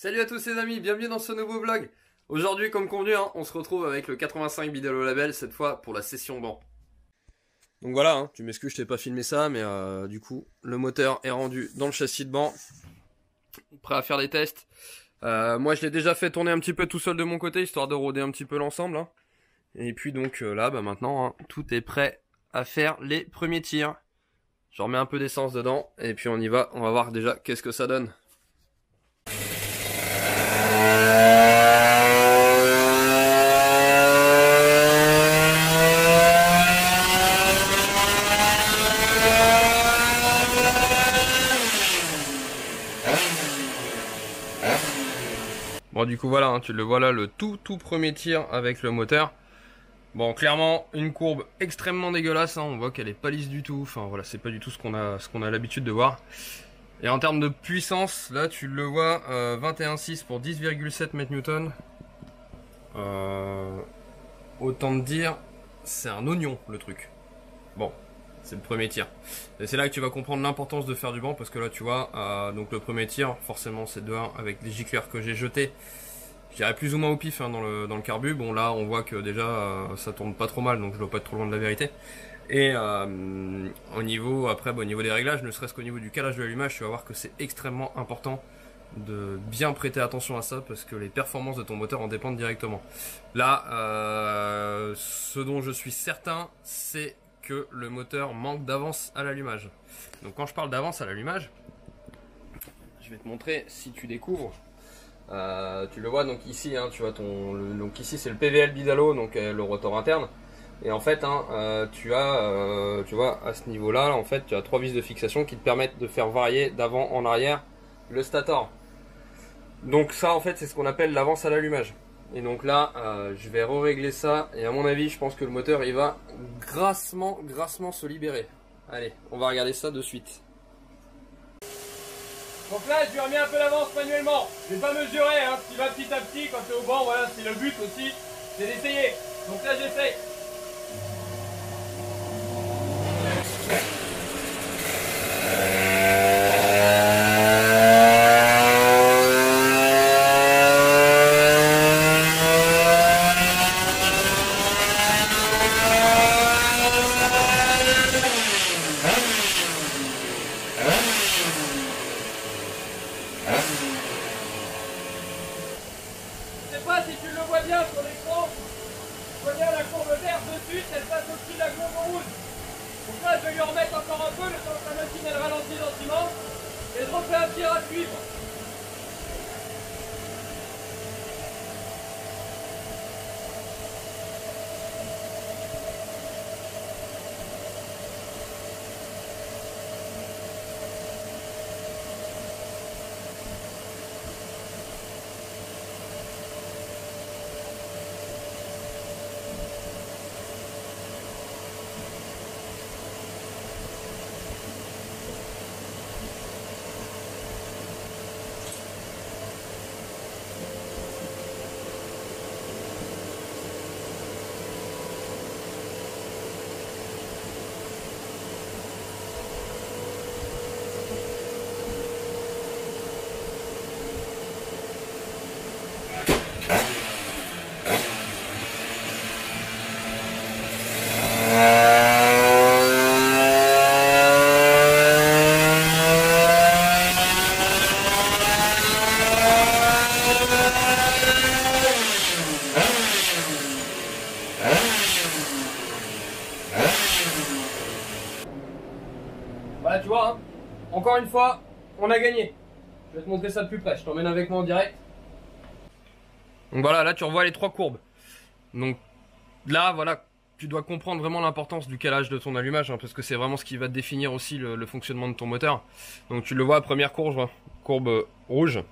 Salut à tous les amis, bienvenue dans ce nouveau vlog. Aujourd'hui, comme convenu, on se retrouve avec le 85 Bidalo Label, cette fois pour la session banc. Donc voilà, tu m'excuses, je t'ai pas filmé ça, mais du coup, le moteur est rendu dans le châssis de banc. Prêt à faire des tests. Moi, je l'ai déjà fait tourner un petit peu tout seul de mon côté, histoire de rôder un petit peu l'ensemble. Et puis donc là, maintenant, tout est prêt à faire les premiers tirs. Je remets un peu d'essence dedans, et puis on y va, on va voir déjà qu'est-ce que ça donne. Bon, du coup voilà, tu le vois là, le tout premier tir avec le moteur. Bon, clairement une courbe extrêmement dégueulasse, on voit qu'elle est pas lisse du tout. Enfin voilà, c'est pas du tout ce qu'on a l'habitude de voir. Et en termes de puissance, là tu le vois, 21,6 pour 10,7 mN. Autant te dire, c'est un oignon le truc. Bon, c'est le premier tir. Et c'est là que tu vas comprendre l'importance de faire du banc, parce que là tu vois, donc le premier tir, forcément c'est de 1 avec des gicleurs que j'ai jetés. Je dirais plus ou moins au pif dans le carbu. Bon là on voit que déjà ça tourne pas trop mal, donc je dois pas être trop loin de la vérité. Et au niveau des réglages, ne serait-ce qu'au niveau du calage de l'allumage, tu vas voir que c'est extrêmement important de bien prêter attention à ça, parce que les performances de ton moteur en dépendent directement. Là, ce dont je suis certain, c'est que le moteur manque d'avance à l'allumage. Donc quand je parle d'avance à l'allumage, je vais te montrer, si tu découvres. Tu le vois donc ici, tu vois donc ici c'est le PVL Bidalo, donc le rotor interne. Et en fait, tu vois à ce niveau-là, en fait, tu as 3 vis de fixation qui te permettent de faire varier d'avant en arrière le stator. Donc ça, en fait, c'est ce qu'on appelle l'avance à l'allumage. Et donc là, je vais régler ça. Et à mon avis, je pense que le moteur, il va grassement se libérer. Allez, on va regarder ça de suite. Donc là, je lui remets un peu d'avance manuellement. Je vais pas mesurer, ce qui va petit à petit quand tu es au banc. Voilà, c'est le but aussi, c'est d'essayer. Donc là, j'essaye. Je sais pas si tu le vois bien sur l'écran. Tu vois bien la courbe verte de suite, elle passe au-dessus de la courbe rouge. Donc là, je vais lui remettre encore un peu, le temps que la machine elle ralentit gentiment. Et je refais un tir à suivre. Voilà, tu vois, encore une fois, on a gagné. Je vais te montrer ça de plus près, je t'emmène avec moi en direct. Donc voilà, là tu revois les 3 courbes. Donc là, voilà, tu dois comprendre vraiment l'importance du calage de ton allumage, parce que c'est vraiment ce qui va définir aussi le fonctionnement de ton moteur. Donc tu le vois, première courbe rouge,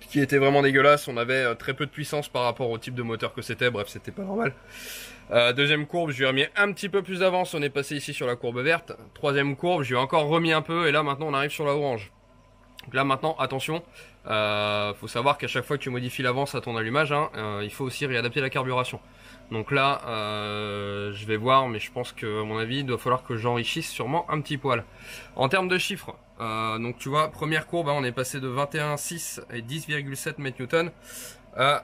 qui était vraiment dégueulasse. On avait très peu de puissance par rapport au type de moteur que c'était, bref, c'était pas normal. Deuxième courbe, je lui ai remis un petit peu plus d'avance, on est passé ici sur la courbe verte. Troisième courbe, je lui ai encore remis un peu, et là maintenant on arrive sur la orange. Donc là maintenant, attention, faut savoir qu'à chaque fois que tu modifies l'avance à ton allumage, il faut aussi réadapter la carburation. Donc là, je vais voir, mais je pense que à mon avis, il doit falloir que j'enrichisse sûrement un petit poil. En termes de chiffres, Donc tu vois, première courbe, hein, on est passé de 21,6 et 10,7 mN à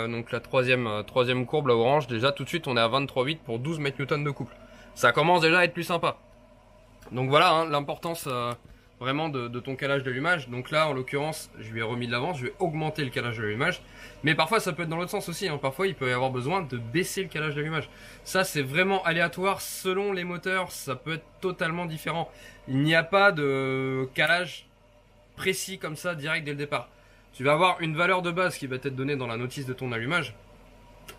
donc la troisième courbe, la orange. Déjà tout de suite on est à 23,8 pour 12 mN de couple. Ça commence déjà à être plus sympa. Donc voilà, hein, l'importance vraiment de ton calage d'allumage. Donc là en l'occurrence je lui ai remis de l'avance, je vais augmenter le calage d'allumage. Mais parfois ça peut être dans l'autre sens aussi, hein. Parfois il peut y avoir besoin de baisser le calage d'allumage. Ça c'est vraiment aléatoire selon les moteurs, ça peut être totalement différent. Il n'y a pas de calage précis comme ça direct dès le départ. Tu vas avoir une valeur de base qui va t'être donnée dans la notice de ton allumage.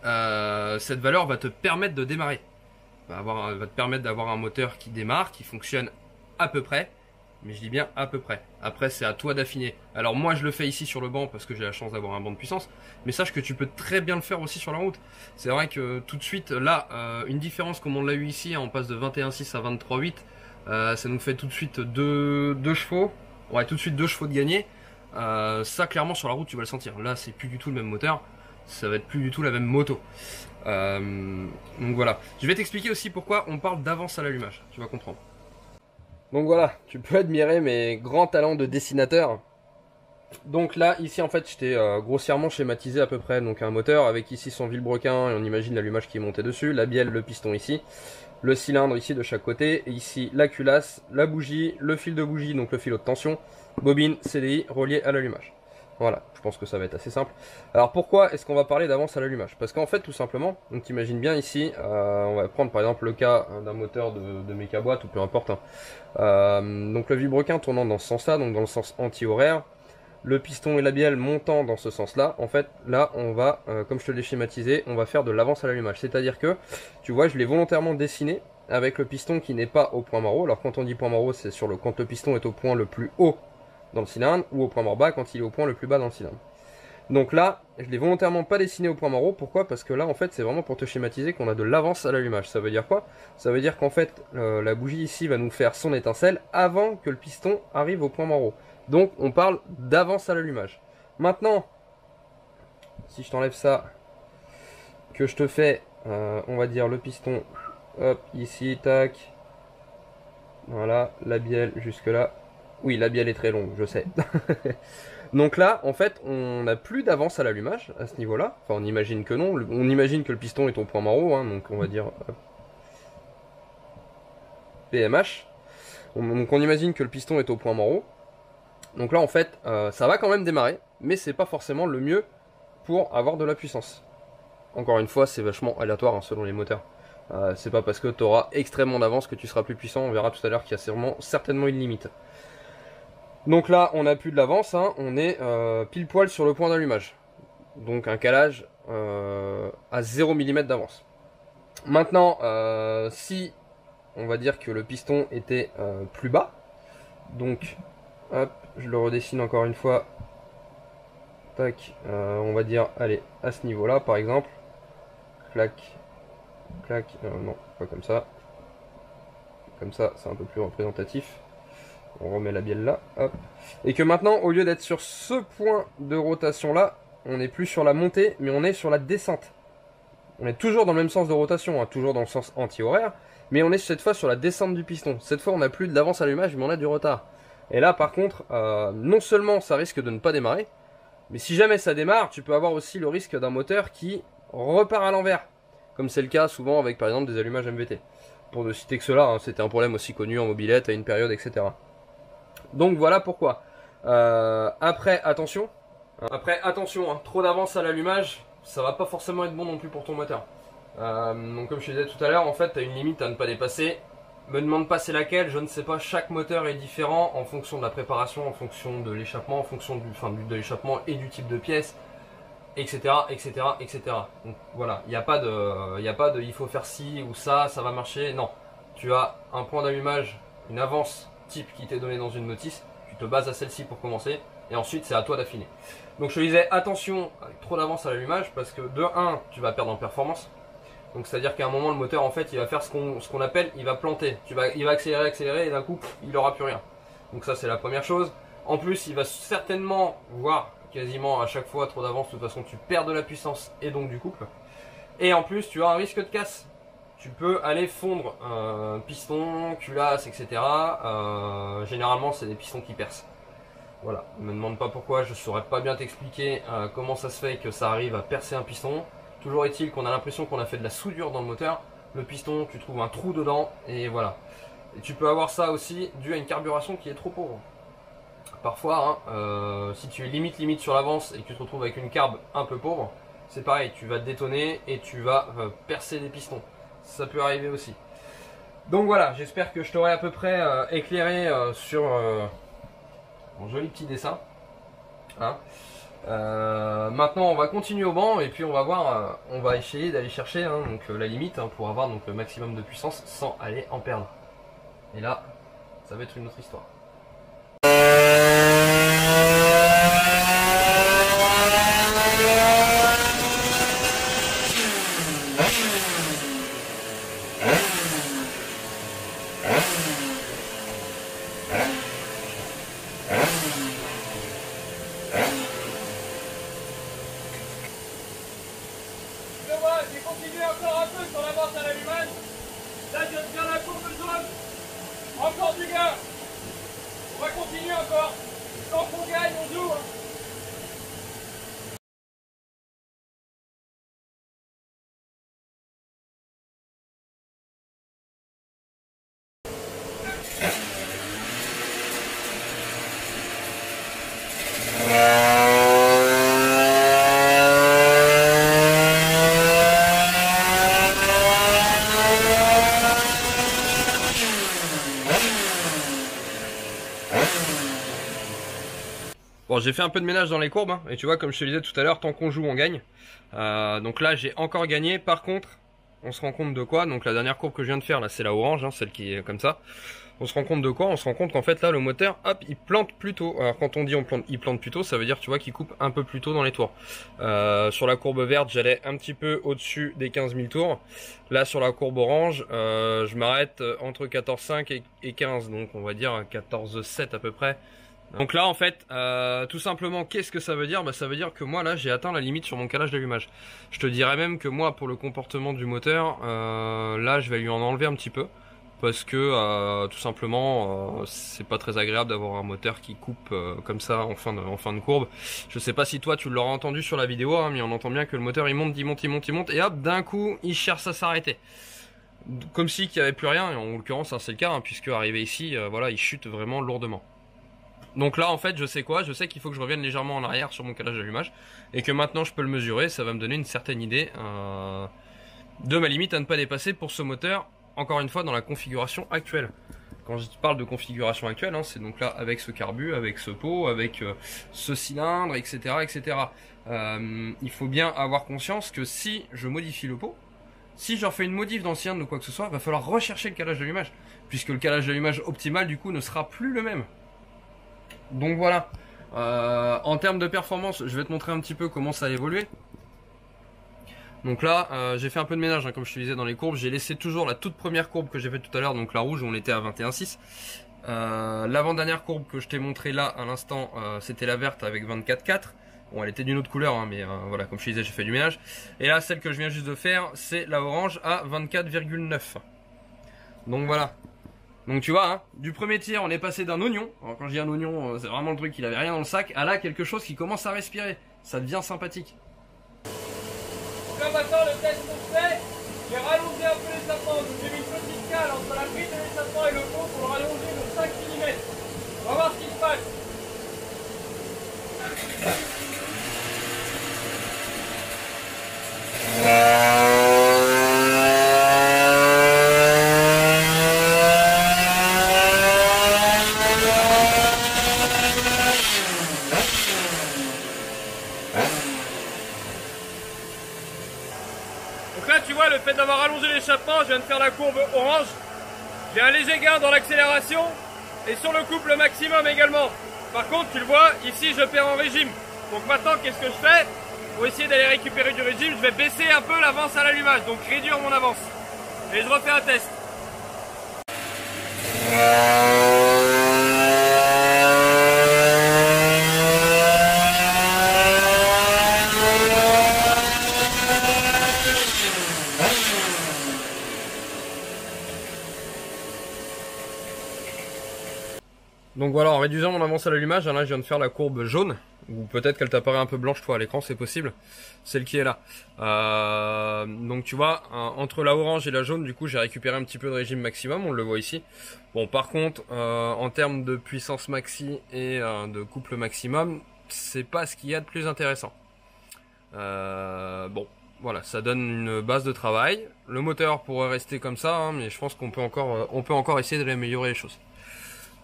Cette valeur va te permettre de démarrer. Va te permettre d'avoir un moteur qui démarre, qui fonctionne à peu près. Mais je dis bien à peu près. Après c'est à toi d'affiner. Alors moi je le fais ici sur le banc parce que j'ai la chance d'avoir un banc de puissance. Mais sache que tu peux très bien le faire aussi sur la route. C'est vrai que tout de suite là, une différence comme on l'a eu ici, on passe de 21,6 à 23,8. Ça nous fait tout de suite 2 chevaux. Ouais, tout de suite 2 chevaux de gagné. Ça clairement sur la route tu vas le sentir. Là c'est plus du tout le même moteur. Ça va être plus du tout la même moto. Donc voilà. Je vais t'expliquer aussi pourquoi on parle d'avance à l'allumage. Tu vas comprendre. Donc voilà, tu peux admirer mes grands talents de dessinateur. Donc là, ici en fait, je t'ai grossièrement schématisé à peu près donc un moteur avec ici son vilebrequin et on imagine l'allumage qui est monté dessus, la bielle, le piston ici, le cylindre ici de chaque côté, et ici la culasse, la bougie, le fil de bougie, donc le fil haute tension, bobine, CDI relié à l'allumage. Voilà, je pense que ça va être assez simple. Alors pourquoi est-ce qu'on va parler d'avance à l'allumage? Parce qu'en fait tout simplement, donc t'imagines bien ici, on va prendre par exemple le cas d'un moteur de mécaboîte ou peu importe. Hein. Donc le vilebrequin tournant dans ce sens-là, donc dans le sens anti-horaire, le piston et la bielle montant dans ce sens-là, en fait là on va, comme je te l'ai schématisé, on va faire de l'avance à l'allumage. C'est-à-dire que, tu vois, je l'ai volontairement dessiné avec le piston qui n'est pas au point mort haut. Alors quand on dit point mort haut, c'est quand le piston est au point le plus haut dans le cylindre, ou au point mort bas quand il est au point le plus bas dans le cylindre. Donc là, je l'ai volontairement pas dessiné au point mort haut. Pourquoi? Parce que là, en fait, c'est vraiment pour te schématiser qu'on a de l'avance à l'allumage. Ça veut dire quoi? Ça veut dire qu'en fait, la bougie ici va nous faire son étincelle avant que le piston arrive au point mort haut. Donc, on parle d'avance à l'allumage. Maintenant, si je t'enlève ça, que je te fais, on va dire le piston, hop, ici, tac, voilà, la bielle jusque là. Oui, la bielle est très longue, je sais. Donc là, en fait, on n'a plus d'avance à l'allumage à ce niveau-là. Enfin, on imagine que non. On imagine que le piston est au point mort haut, hein, donc on va dire PMH. Donc on imagine que le piston est au point mort haut. Donc là, en fait, ça va quand même démarrer, mais c'est pas forcément le mieux pour avoir de la puissance. Encore une fois, c'est vachement aléatoire hein, selon les moteurs. C'est pas parce que tu auras extrêmement d'avance que tu seras plus puissant. On verra tout à l'heure qu'il y a certainement une limite. Donc là, on n'a plus de l'avance, hein, on est pile poil sur le point d'allumage. Donc un calage à 0 mm d'avance. Maintenant, si on va dire que le piston était plus bas, donc hop, je le redessine encore une fois. Tac, on va dire, allez, à ce niveau-là par exemple. Clac, clac, non, pas comme ça. Comme ça, c'est un peu plus représentatif. On remet la bielle là, hop. Et que maintenant, au lieu d'être sur ce point de rotation là, on n'est plus sur la montée, mais on est sur la descente. On est toujours dans le même sens de rotation, hein, toujours dans le sens anti-horaire, mais on est cette fois sur la descente du piston. Cette fois, on n'a plus d'avance à l'allumage, mais on a du retard. Et là, par contre, non seulement ça risque de ne pas démarrer, mais si jamais ça démarre, tu peux avoir aussi le risque d'un moteur qui repart à l'envers. Comme c'est le cas souvent avec, par exemple, des allumages MVT. Pour ne citer que cela, hein, c'était un problème aussi connu en mobilette à une période, etc. Donc voilà pourquoi. Après attention, hein, trop d'avance à l'allumage, ça va pas forcément être bon non plus pour ton moteur. Donc comme je te disais tout à l'heure, en fait tu as une limite à ne pas dépasser. Me demande pas c'est laquelle, je ne sais pas, chaque moteur est différent en fonction de la préparation, en fonction de l'échappement, en fonction de l'échappement et du type de pièce, etc. etc. etc. Donc voilà, il n'y a pas de il faut faire ci ou ça va marcher, non. Tu as un point d'allumage, une avance type qui t'est donné dans une notice, tu te bases à celle-ci pour commencer, et ensuite c'est à toi d'affiner. Donc je te disais, attention avec trop d'avance à l'allumage, parce que de 1, tu vas perdre en performance. Donc c'est à dire qu'à un moment le moteur en fait il va faire ce qu'on appelle, il va planter, il va accélérer et d'un coup il aura plus rien. Donc ça c'est la première chose. En plus il va certainement voir quasiment à chaque fois trop d'avance, de toute façon tu perds de la puissance et donc du couple. Et en plus tu as un risque de casse. tu peux aller fondre piston, culasse, etc. Généralement, c'est des pistons qui percent. Voilà, ne me demande pas pourquoi, je ne saurais pas bien t'expliquer comment ça se fait que ça arrive à percer un piston. Toujours est-il qu'on a l'impression qu'on a fait de la soudure dans le moteur. Le piston, tu trouves un trou dedans et voilà. Et tu peux avoir ça aussi dû à une carburation qui est trop pauvre. Parfois, hein, si tu es limite sur l'avance et que tu te retrouves avec une carbe un peu pauvre, c'est pareil, tu vas détonner et tu vas percer des pistons. Ça peut arriver aussi. Donc voilà, j'espère que je t'aurai à peu près éclairé sur mon joli petit dessin. Hein. Maintenant, on va continuer au banc et puis on va voir, on va essayer d'aller chercher hein, donc, la limite hein, pour avoir donc, le maximum de puissance sans aller en perdre. Et là, ça va être une autre histoire. J'ai continué encore un peu sur l'avance à l'allumage. Là, je viens de faire la courbe jaune. Encore du gars. On va continuer encore. Tant qu'on gagne, on joue. Hein. Bon, j'ai fait un peu de ménage dans les courbes, hein, et tu vois, comme je te disais tout à l'heure, tant qu'on joue, on gagne. Donc là, j'ai encore gagné. Par contre, on se rend compte de quoi? Donc la dernière courbe que je viens de faire, là, c'est la orange, hein, celle qui est comme ça. On se rend compte de quoi? On se rend compte qu'en fait, là, le moteur, hop, il plante plus tôt. Alors quand on dit il plante plus tôt, ça veut dire, tu vois, qu'il coupe un peu plus tôt dans les tours. Sur la courbe verte, j'allais un petit peu au-dessus des 15 000 tours. Là, sur la courbe orange, je m'arrête entre 14,5 et 15, donc on va dire 14,7 à peu près. Donc là en fait tout simplement qu'est-ce que ça veut dire? Bah, ça veut dire que moi là j'ai atteint la limite sur mon calage d'allumage. Je te dirais même que moi pour le comportement du moteur là je vais lui en enlever un petit peu. Parce que tout simplement c'est pas très agréable d'avoir un moteur qui coupe comme ça en fin de courbe. Je sais pas si toi tu l'auras entendu sur la vidéo hein, mais on entend bien que le moteur il monte et hop d'un coup il cherche à s'arrêter. Comme si qu'il n'y avait plus rien et en l'occurrence hein, c'est le cas hein, puisque arrivé ici voilà il chute vraiment lourdement. Donc là en fait je sais quoi, je sais qu'il faut que je revienne légèrement en arrière sur mon calage d'allumage et que maintenant je peux le mesurer, ça va me donner une certaine idée de ma limite à ne pas dépasser pour ce moteur, encore une fois dans la configuration actuelle. Quand je parle de configuration actuelle, hein, c'est donc là avec ce carbu, avec ce pot, avec ce cylindre, etc. etc. Il faut bien avoir conscience que si je modifie le pot, si je refais une modif dans le cylindre ou quoi que ce soit, il va falloir rechercher le calage d'allumage, puisque le calage d'allumage optimal du coup ne sera plus le même. Donc voilà, en termes de performance, je vais te montrer un petit peu comment ça a évolué. Donc là, j'ai fait un peu de ménage, hein, comme je te disais dans les courbes. J'ai laissé toujours la toute première courbe que j'ai faite tout à l'heure, donc la rouge, on était à 21,6. L'avant-dernière courbe que je t'ai montré là à l'instant, c'était la verte avec 24,4. Bon, elle était d'une autre couleur, hein, mais voilà, comme je te disais, j'ai fait du ménage. Et là, celle que je viens juste de faire, c'est la orange à 24,9. Donc voilà. Donc tu vois, hein, du premier tir, on est passé d'un oignon. Alors quand je dis un oignon, c'est vraiment le truc, il avait rien dans le sac, à là quelque chose qui commence à respirer. Ça devient sympathique. Donc là maintenant, le test qu'on fait, j'ai rallongé un peu l'échappement. Donc j'ai mis une petite cale entre la prise de l'échappement et le pot pour le rallonger de 5 mm. On va voir ce qui se passe. Donc là tu vois le fait d'avoir allongé l'échappement, je viens de faire la courbe orange. J'ai un léger gain dans l'accélération et sur le couple maximum également. Par contre tu le vois, ici je perds en régime. Donc maintenant qu'est-ce que je fais? Pour essayer d'aller récupérer du régime, je vais baisser un peu l'avance à l'allumage, donc réduire mon avance. Et je refais un test. Donc voilà, en réduisant mon avance à l'allumage, là je viens de faire la courbe jaune, ou peut-être qu'elle t'apparaît un peu blanche toi à l'écran, c'est possible, celle qui est là. Donc tu vois, entre la orange et la jaune, du coup j'ai récupéré un petit peu de régime maximum, on le voit ici. Bon par contre, en termes de puissance maxi et de couple maximum, c'est pas ce qu'il y a de plus intéressant. Bon, voilà, ça donne une base de travail. Le moteur pourrait rester comme ça, hein, mais je pense qu'on peut encore essayer de l'améliorer les choses.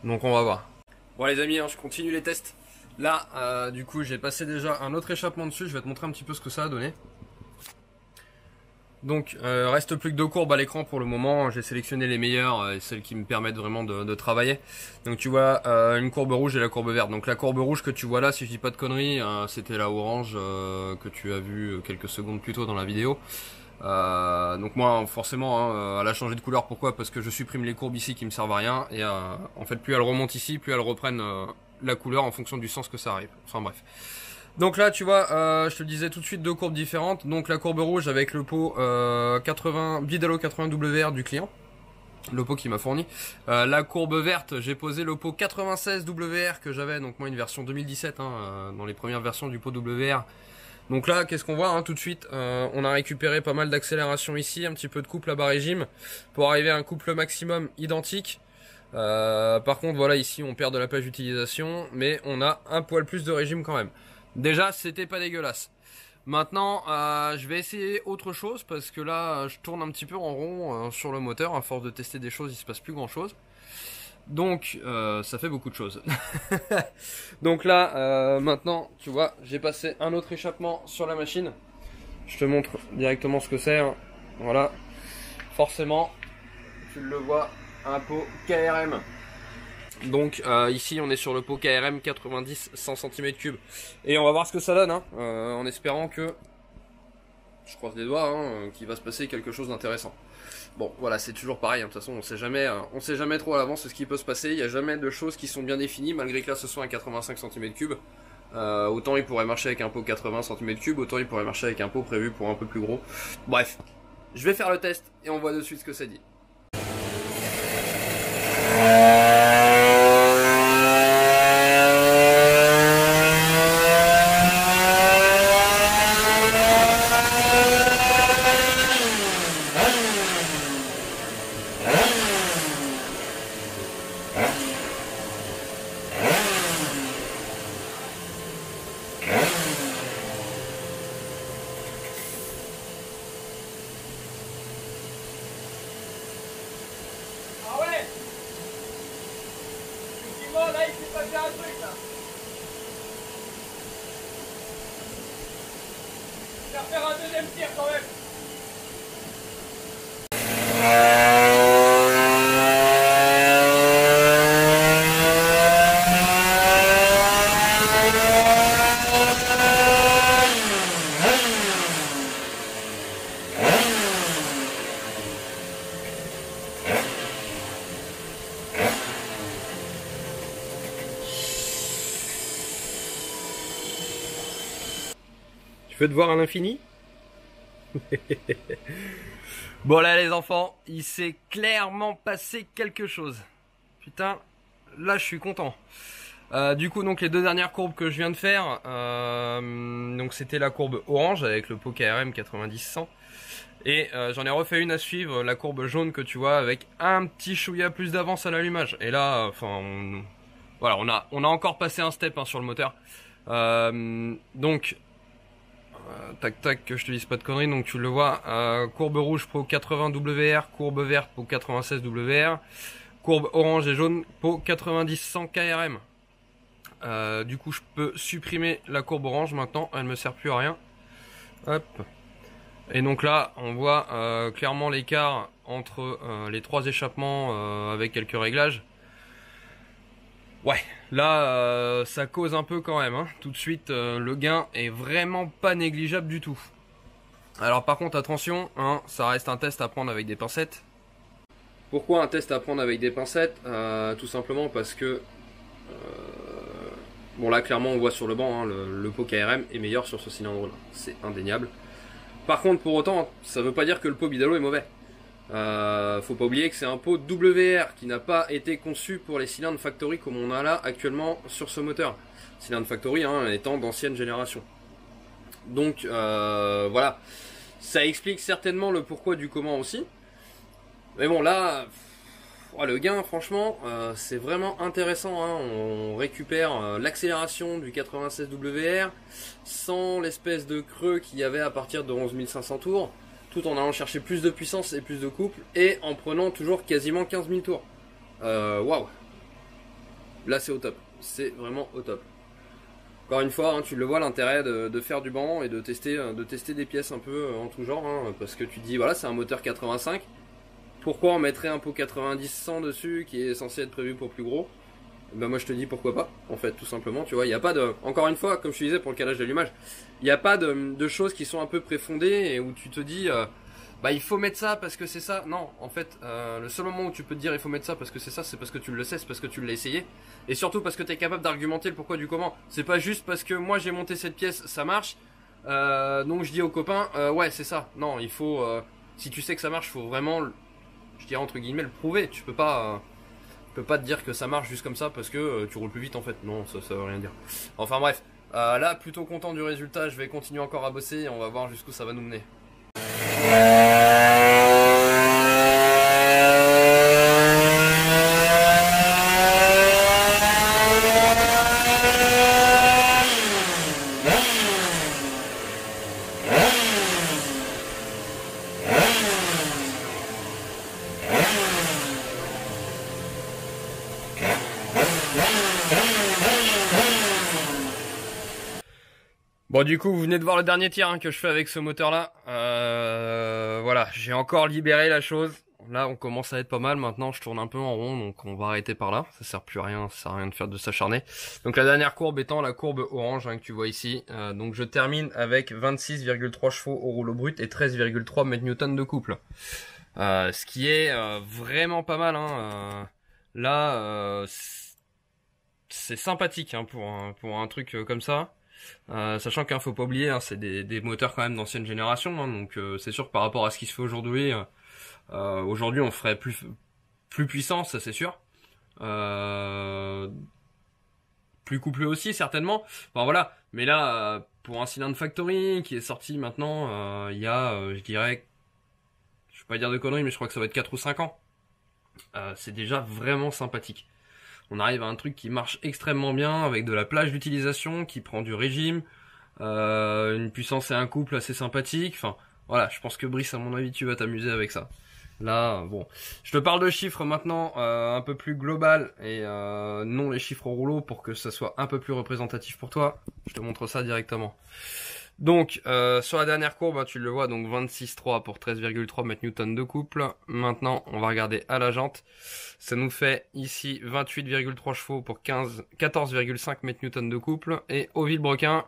Donc on va voir. Bon les amis, hein, je continue les tests. Là, du coup, j'ai passé déjà un autre échappement dessus. Je vais te montrer un petit peu ce que ça a donné. Donc, reste plus que 2 courbes à l'écran pour le moment. J'ai sélectionné les meilleures et celles qui me permettent vraiment de travailler. Donc tu vois, une courbe rouge et la courbe verte. Donc la courbe rouge que tu vois là, si je dis pas de conneries, c'était la orange que tu as vu quelques secondes plus tôt dans la vidéo. Donc moi forcément elle a changé de couleur. Pourquoi? Parce que je supprime les courbes ici qui me servent à rien. Et en fait plus elle remonte ici, plus elle reprenne la couleur en fonction du sens que ça arrive. Enfin bref. Donc là tu vois, je te disais tout de suite 2 courbes différentes. Donc la courbe rouge avec le pot 80 Bidalo 80 WR du client, le pot qui m'a fourni. La courbe verte, j'ai posé le pot 96 WR que j'avais, donc moi une version 2017 dans les premières versions du pot WR. Donc là, qu'est-ce qu'on voit hein, tout de suite, on a récupéré pas mal d'accélération ici, un petit peu de couple à bas régime, pour arriver à un couple maximum identique. Par contre, voilà, ici on perd de la page d'utilisation, mais on a un poil plus de régime quand même. Déjà, c'était pas dégueulasse. Maintenant, je vais essayer autre chose, parce que là, je tourne un petit peu en rond sur le moteur, à force de tester des choses, il se passe plus grand chose. Donc ça fait beaucoup de choses. Donc là maintenant tu vois j'ai passé un autre échappement sur la machine. Je te montre directement ce que c'est hein. Voilà, forcément tu le vois, un pot KRM. Donc ici on est sur le pot KRM 90 100 cm3. Et on va voir ce que ça donne hein, en espérant que, je croise les doigts hein, qu'il va se passer quelque chose d'intéressant. Bon voilà, c'est toujours pareil, hein. De toute façon on sait jamais trop à l'avance ce qui peut se passer, il n'y a jamais de choses qui sont bien définies, malgré que là ce soit un 85 cm3. Autant il pourrait marcher avec un pot 80 cm3, autant il pourrait marcher avec un pot prévu pour un peu plus gros. Bref, je vais faire le test et on voit de suite ce que ça dit. Là, il s'est passé un truc là. Je vais refaire un deuxième tir quand même. Tu veux te voir à l'infini? Bon là les enfants, il s'est clairement passé quelque chose. Putain, là je suis content. Du coup donc les 2 dernières courbes que je viens de faire, donc c'était la courbe orange avec le pot KRM 90-100. Et j'en ai refait une à suivre, la courbe jaune que tu vois avec un petit chouïa plus d'avance à l'allumage. Et là, enfin, voilà, on a encore passé un step hein, sur le moteur. Donc tac tac, que je te dise pas de conneries, donc tu le vois, courbe rouge pour 80 WR, courbe verte pour 96 WR, courbe orange et jaune pour 90 100 KRM. Du coup je peux supprimer la courbe orange maintenant, elle me sert plus à rien. Hop. Et donc là on voit clairement l'écart entre les 3 échappements avec quelques réglages. Ouais, là ça cause un peu quand même hein. Tout de suite le gain est vraiment pas négligeable du tout. Alors par contre attention hein, ça reste un test à prendre avec des pincettes. Pourquoi un test à prendre avec des pincettes? Tout simplement parce que bon là clairement on voit sur le banc hein, le pot KRM est meilleur sur ce cylindre là, c'est indéniable. Par contre pour autant ça veut pas dire que le pot Bidalo est mauvais. Faut pas oublier que c'est un pot WR qui n'a pas été conçu pour les cylindres factory comme on a là actuellement sur ce moteur. Cylindre factory hein, étant d'ancienne génération. Donc voilà, ça explique certainement le pourquoi du comment aussi. Mais bon là, le gain franchement c'est vraiment intéressant hein. On récupère l'accélération du 96 WR sans l'espèce de creux qu'il y avait à partir de 11 500 tours, tout en allant chercher plus de puissance et plus de couple et en prenant toujours quasiment 15 000 tours. Waouh, là c'est au top, c'est vraiment au top. Encore une fois, hein, tu le vois l'intérêt de faire du banc et de tester des pièces un peu en tout genre, hein, parce que tu te dis voilà c'est un moteur 85. Pourquoi on mettrait un pot 90-100 dessus qui est censé être prévu pour plus gros? Ben moi je te dis pourquoi pas, en fait, tout simplement, tu vois, il n'y a pas de... Encore une fois, comme je te disais pour le calage d'allumage, il n'y a pas de choses qui sont un peu préfondées et où tu te dis, bah il faut mettre ça parce que c'est ça. Non, en fait, le seul moment où tu peux te dire il faut mettre ça parce que c'est ça, c'est parce que tu le sais, c'est parce que tu l'as essayé. Et surtout parce que tu es capable d'argumenter le pourquoi du comment. C'est pas juste parce que moi j'ai monté cette pièce, ça marche, donc je dis aux copains, ouais c'est ça. Non, il faut... si tu sais que ça marche, il faut vraiment... je dirais entre guillemets le prouver. Tu peux pas te dire que ça marche juste comme ça parce que tu roules plus vite en fait. Non, ça veut rien dire. Enfin bref, là plutôt content du résultat. Je vais continuer encore à bosser et on va voir jusqu'où ça va nous mener. Bon du coup vous venez de voir le dernier tir hein, que je fais avec ce moteur là. Voilà, j'ai encore libéré la chose. Là on commence à être pas mal, maintenant je tourne un peu en rond donc on va arrêter par là. Ça sert plus à rien, ça sert à rien de s'acharner. Donc la dernière courbe étant la courbe orange hein, que tu vois ici. Donc je termine avec 26,3 chevaux au rouleau brut et 13,3 mètres-newtons de couple. Ce qui est vraiment pas mal hein. Là c'est sympathique hein, pour un truc comme ça. Sachant qu'il faut pas oublier, hein, c'est des moteurs quand même d'ancienne génération, hein, donc c'est sûr que par rapport à ce qui se fait aujourd'hui, aujourd'hui on ferait plus puissant, ça c'est sûr. Plus couplé aussi certainement. Enfin voilà, mais là pour un cylindre factory qui est sorti maintenant, il y a, je dirais, je vais pas dire de conneries, mais je crois que ça va être 4 ou 5 ans. C'est déjà vraiment sympathique. On arrive à un truc qui marche extrêmement bien avec de la plage d'utilisation, qui prend du régime, une puissance et un couple assez sympathique. Enfin, voilà, je pense que Brice, à mon avis, tu vas t'amuser avec ça. Là, bon, je te parle de chiffres maintenant un peu plus global et non les chiffres au rouleau pour que ça soit un peu plus représentatif pour toi. Je te montre ça directement. Donc, sur la dernière courbe, hein, tu le vois, donc 26,3 pour 13,3 mètres-newtons de couple. Maintenant, on va regarder à la jante. Ça nous fait ici 28,3 chevaux pour 14,5 mètres-newtons de couple. Et au vilebrequin,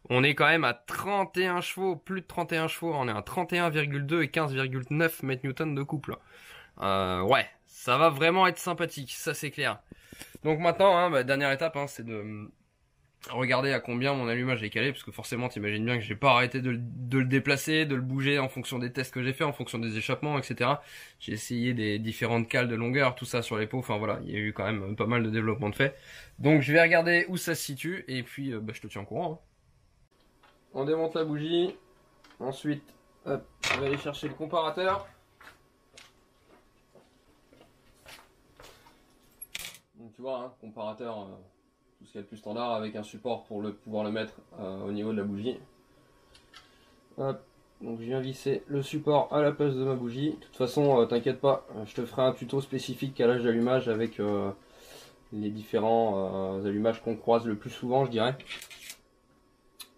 on est quand même à 31 chevaux, plus de 31 chevaux. On est à 31,2 et 15,9 mètres-newtons de couple. Ouais, ça va vraiment être sympathique, ça c'est clair. Donc maintenant, hein, dernière étape, hein, c'est de... regardez à combien mon allumage est calé, parce que forcément t'imagines bien que j'ai pas arrêté de le déplacer, de le bouger en fonction des tests que j'ai fait, en fonction des échappements, etc. J'ai essayé des différentes cales de longueur, tout ça sur les pots, enfin voilà, il y a eu quand même pas mal de développement de fait. Donc je vais regarder où ça se situe, et puis je te tiens au courant. Hein. On démonte la bougie, ensuite hop, je vais aller chercher le comparateur. Donc tu vois, hein, comparateur... tout ce qu'il y a de plus standard avec un support pour pouvoir le mettre au niveau de la bougie. Hop. Donc je viens visser le support à la place de ma bougie. De toute façon, t'inquiète pas, je te ferai un tuto spécifique calage d'allumage avec les différents allumages qu'on croise le plus souvent, je dirais.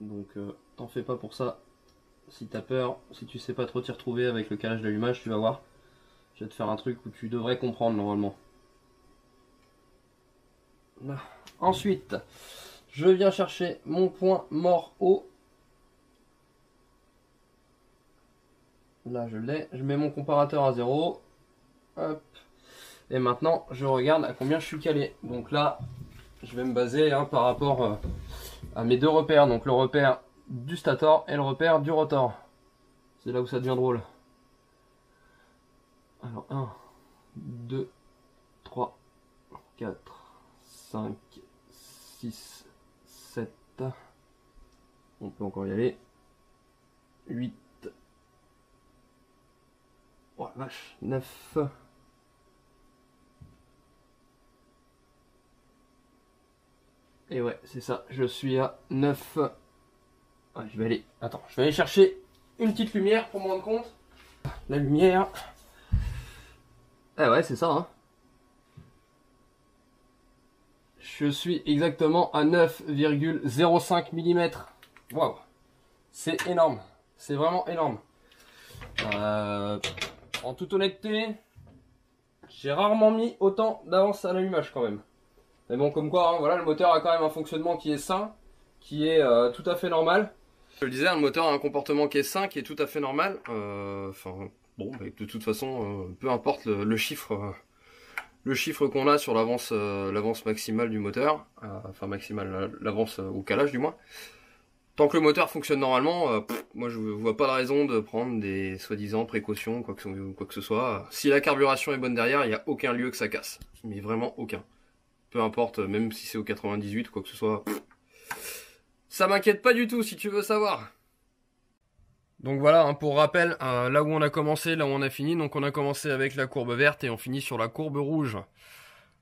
Donc t'en fais pas pour ça. Si t'as peur, si tu sais pas trop t'y retrouver avec le calage d'allumage, tu vas voir. Je vais te faire un truc où tu devrais comprendre normalement. Là. Ensuite, je viens chercher mon point mort haut. Là, je l'ai. Je mets mon comparateur à 0. Hop. Et maintenant, je regarde à combien je suis calé. Donc là, je vais me baser hein, par rapport à mes deux repères. Donc le repère du stator et le repère du rotor. C'est là où ça devient drôle. Alors 1, 2, 3, 4, 5, 6, 7. On peut encore y aller. 8. Oh la vache. 9. Et ouais, c'est ça. Je suis à 9. Ah, je vais aller. Attends, je vais aller chercher une petite lumière pour me rendre compte. La lumière. Ah ouais, c'est ça, hein. Je suis exactement à 9,05 mm. Waouh. C'est énorme. C'est vraiment énorme. En toute honnêteté, j'ai rarement mis autant d'avance à l'allumage quand même. Mais bon, comme quoi, hein, voilà, le moteur a quand même un fonctionnement qui est sain, qui est tout à fait normal. Je le disais, le moteur a un comportement qui est sain, qui est tout à fait normal. Enfin, bon, bah, de toute façon, peu importe le chiffre qu'on a sur l'avance maximale du moteur, enfin maximale, l'avance au calage du moins. Tant que le moteur fonctionne normalement, moi je vois pas la raison de prendre des soi-disant précautions, quoi que ce soit. Si la carburation est bonne derrière, il n'y a aucun lieu que ça casse. Mais vraiment aucun. Peu importe, même si c'est au 98 ou quoi que ce soit. Ça m'inquiète pas du tout si tu veux savoir. Donc voilà, hein, pour rappel, là où on a commencé, là où on a fini. Donc on a commencé avec la courbe verte et on finit sur la courbe rouge.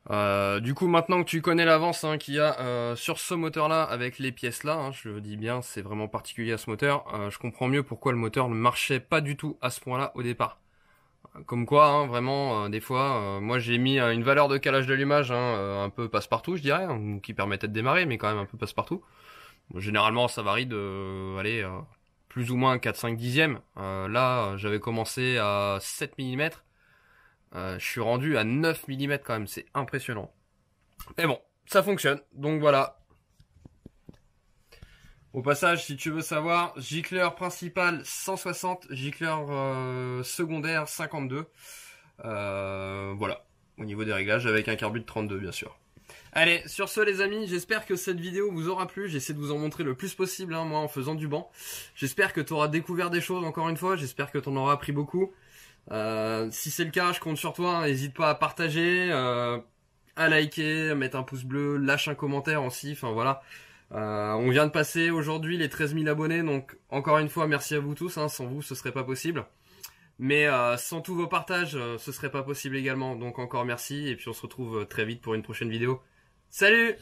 Du coup, maintenant que tu connais l'avance hein, qu'il y a sur ce moteur-là avec les pièces là, hein, je le dis bien, c'est vraiment particulier à ce moteur. Je comprends mieux pourquoi le moteur ne marchait pas du tout à ce point-là au départ. Comme quoi, hein, vraiment, des fois, moi j'ai mis une valeur de calage d'allumage un peu passe-partout, je dirais, hein, qui permettait de démarrer, mais quand même un peu passe-partout. Bon, généralement, ça varie de, allez, plus ou moins 4-5 dixièmes. Là, j'avais commencé à 7 mm. Je suis rendu à 9 mm quand même, c'est impressionnant. Mais bon, ça fonctionne, donc voilà. Au passage, si tu veux savoir, gicleur principal 160, gicleur secondaire 52. Voilà, au niveau des réglages avec un carbu de 32 bien sûr. Allez, sur ce les amis, j'espère que cette vidéo vous aura plu. J'essaie de vous en montrer le plus possible, hein, moi en faisant du banc. J'espère que tu auras découvert des choses encore une fois, j'espère que tu en auras appris beaucoup. Si c'est le cas, je compte sur toi, n'hésite pas à partager, à liker, à mettre un pouce bleu, lâche un commentaire aussi, enfin voilà. On vient de passer aujourd'hui les 13 000 abonnés, donc encore une fois merci à vous tous, hein, sans vous ce serait pas possible. Mais sans tous vos partages, ce serait pas possible également, donc encore merci, et puis on se retrouve très vite pour une prochaine vidéo. Salut!